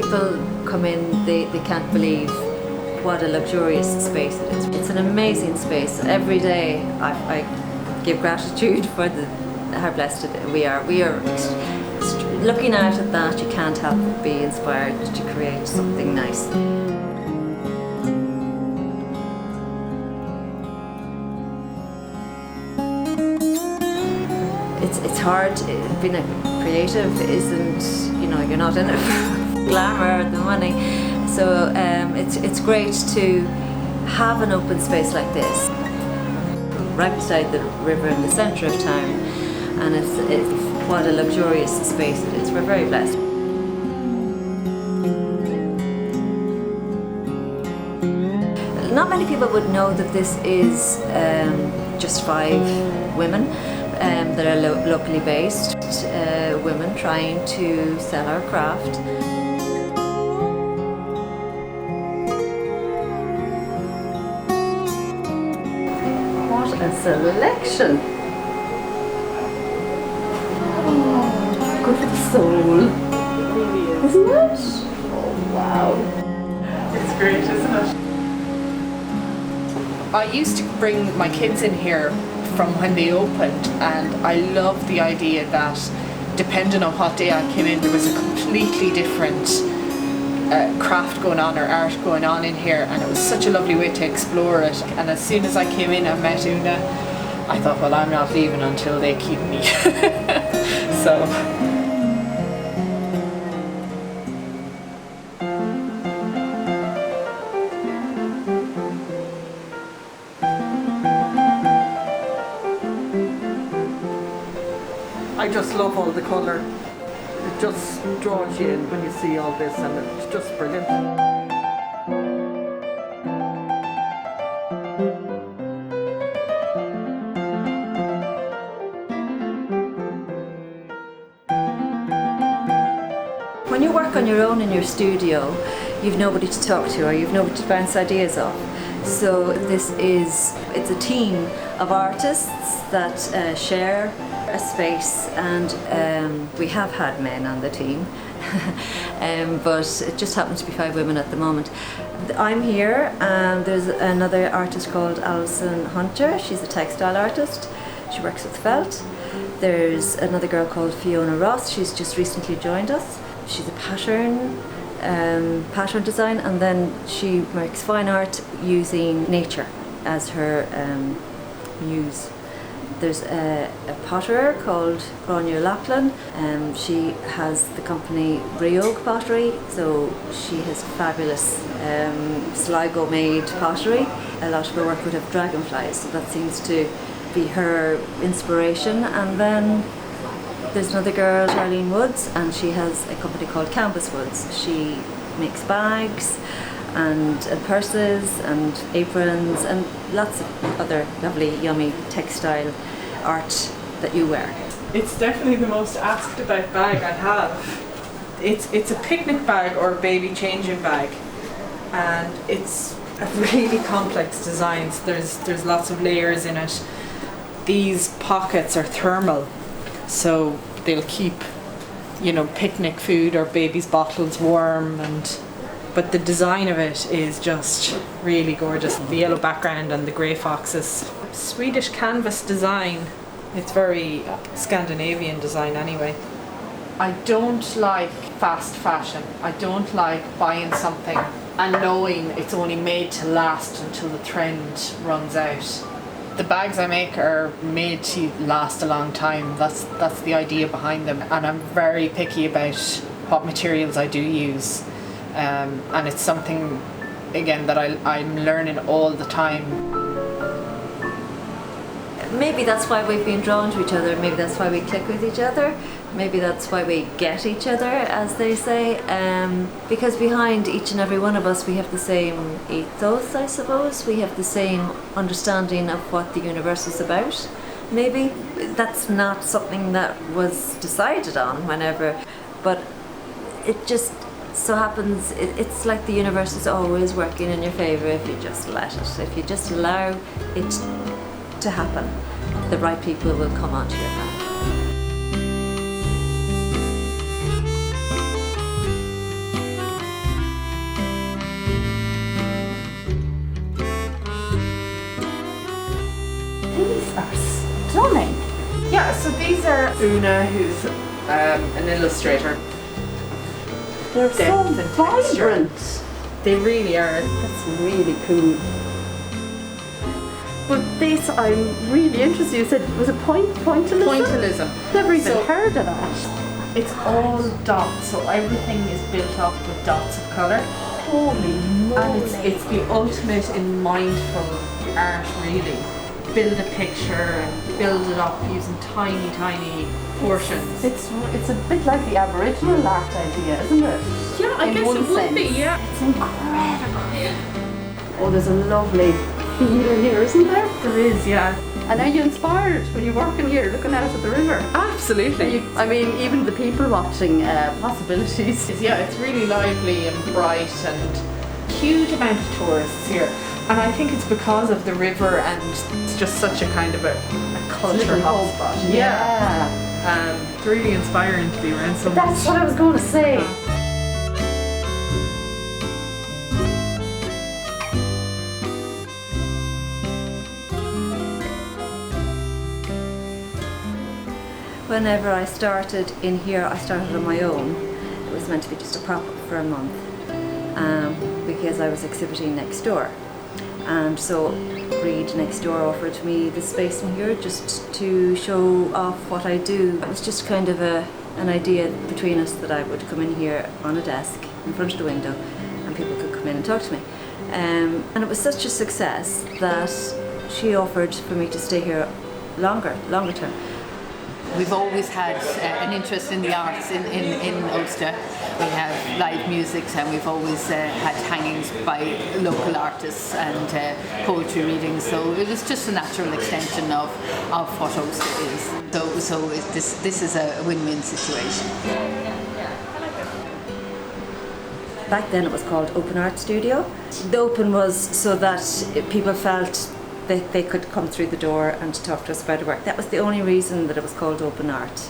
people come in, they can't believe what a luxurious space it is. It's an amazing space. Every day I give gratitude for how blessed we are. Looking out at that, you can't help but be inspired to create something nice. It's hard. Being a creative isn't, you're not in it for glamour or the money. So it's great to have an open space like this, right beside the river in the centre of town, and it's what a luxurious space it is. We're very blessed. Not many people would know that this is just 5 women that are locally based, women trying to sell our craft. What a selection! Oh, good for the soul. It really is. Isn't it? Oh, wow. It's great, isn't it? I used to bring my kids in here from when they opened, and I love the idea that depending on what day I came in, there was a completely different craft going on or art going on in here, and it was such a lovely way to explore it. And as soon as I came in and met Una, I thought, well, I'm not leaving until they keep me. So. I just love all the colour. It just draws you in when you see all this, and it's just brilliant. When you work on your own in your studio, you've nobody to talk to, or you've nobody to bounce ideas off. So it's a team of artists that share a space, and we have had men on the team, but it just happens to be 5 women at the moment. I'm here, and there's another artist called Alison Hunter. She's a textile artist. She works with felt. There's another girl called Fiona Ross. She's just recently joined us. She's a pattern design, and then she makes fine art using nature as her muse. There's a potterer called Gráinne Lachlan. She has the company Briogue Pottery, so she has fabulous Sligo made pottery. A lot of her work would have dragonflies, so that seems to be her inspiration. And then there's another girl, Charlene Woods, and she has a company called Canvas Woods. She makes bags and purses and aprons and lots of other lovely, yummy textile art that you wear. It's definitely the most asked about bag I have. It's a picnic bag or a baby changing bag, and it's a really complex design. There's lots of layers in it. These pockets are thermal, so they'll keep, picnic food or baby's bottles warm, but the design of it is just really gorgeous. The yellow background and the grey foxes. Swedish canvas design. It's very Scandinavian design anyway. I don't like fast fashion. I don't like buying something and knowing it's only made to last until the trend runs out. The bags I make are made to last a long time. That's the idea behind them, and I'm very picky about what materials I do use. And it's something, again, that I'm learning all the time. Maybe that's why we've been drawn to each other. Maybe that's why we click with each other. Maybe that's why we get each other, as they say. Because behind each and every one of us, we have the same ethos, I suppose. We have the same understanding of what the universe is about. Maybe that's not something that was decided on whenever, but it just so happens, it's like the universe is always working in your favour if you just let it. If you just allow it to happen, the right people will come onto your path. so these are Una, who's an illustrator. They're Depth so and texture. vibrant. They really are. That's really cool. But this, I'm really interested. You said, was it pointillism? Pointillism. Never even So- heard of that. It's all dots, so everything is built up with dots of colour. Holy moly. And it's the ultimate in mindful art, really. Build a picture and build it up using tiny, tiny portions. It's a bit like the Aboriginal art idea, isn't it? Yeah, I In guess one it would be, sense. yeah. It's incredible. Oh, there's a lovely feeling here, isn't there? There is, yeah. And are you inspired when you're working here, looking out at the river? Absolutely. I mean, even the people watching, possibilities. Yeah, it's really lively and bright and huge amount of tourists here. And I think it's because of the river and it's just such a kind of a culture Little hub. hotspot. Yeah. It's really inspiring to be around so much. That's what I was going to say. Whenever I started in here, I started on my own. It was meant to be just a pop-up for a month because I was exhibiting next door. And so Reed next door offered me the space in here just to show off what I do. It was just kind of an idea between us that I would come in here on a desk in front of the window and people could come in and talk to me. And it was such a success that she offered for me to stay here longer term. We've always had an interest in the arts in Ulster. We have live music and we've always had hangings by local artists and poetry readings, so it was just a natural extension of what Ulster is. So this is a win-win situation. Back then it was called Open Art Studio. The open was so that people felt that they could come through the door and talk to us about our work. That was the only reason that it was called Open Art.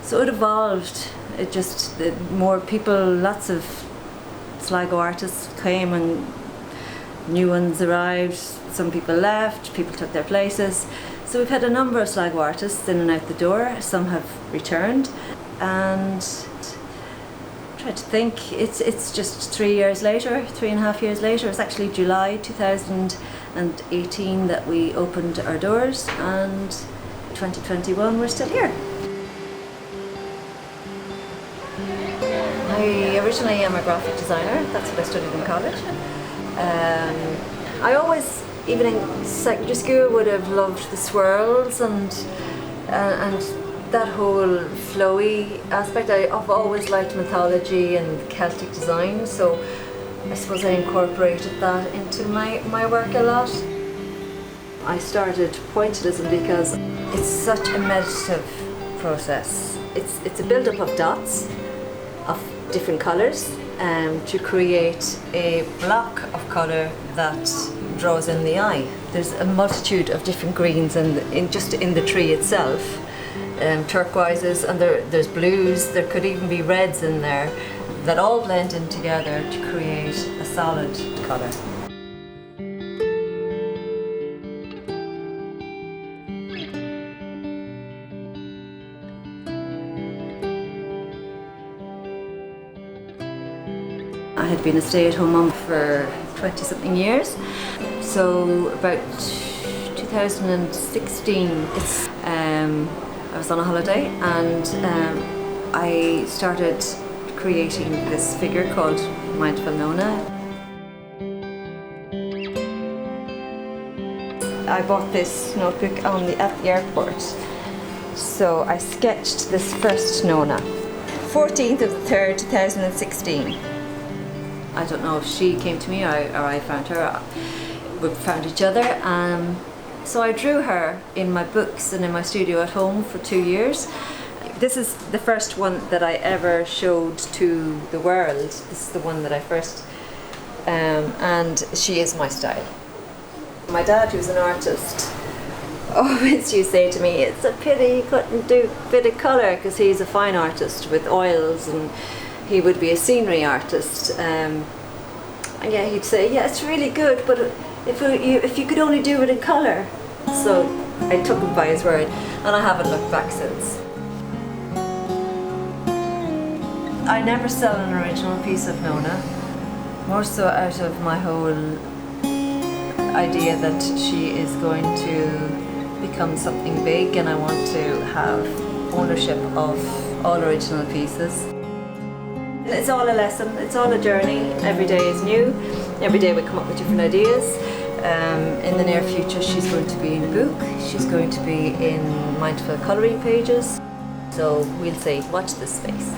So it evolved. It just, more people, lots of Sligo artists came and new ones arrived. Some people left, people took their places. So we've had a number of Sligo artists in and out the door. Some have returned, and try to think, it's just 3 years later, 3.5 years later. It's actually July 2018 that we opened our doors, and 2021 we're still here. I originally am a graphic designer. That's what I studied in college. I always, even in secondary school, would have loved the swirls and that whole flowy aspect. I've always liked mythology and Celtic design, so I suppose I incorporated that into my work a lot. I started pointillism because it's such a meditative process. It's a build-up of dots of different colours to create a block of colour that draws in the eye. There's a multitude of different greens just in the tree itself. Turquoises, and there's blues, there could even be reds in there that all blend in together to create a solid colour. I had been a stay-at-home mum for 20-something years, so about 2016 I was on a holiday and I started creating this figure called Mindful Nona. I bought this notebook at the airport, so I sketched this first Nona. 14th of the 3rd, 2016. I don't know if she came to me or I found her. We found each other. So I drew her in my books and in my studio at home for 2 years. This is the first one that I ever showed to the world. This is the one that I first, and she is my style. My dad, who's an artist, always used to say to me, it's a pity he couldn't do a bit of colour, because he's a fine artist with oils and he would be a scenery artist. And yeah, he'd say, yeah, it's really good, but if you could only do it in colour. So I took him by his word and I haven't looked back since. I never sell an original piece of Nona, more so out of my whole idea that she is going to become something big, and I want to have ownership of all original pieces. It's all a lesson, it's all a journey. Every day is new, every day we come up with different ideas. In the near future she's going to be in a book, she's going to be in mindful colouring pages. So we'll see, watch this space.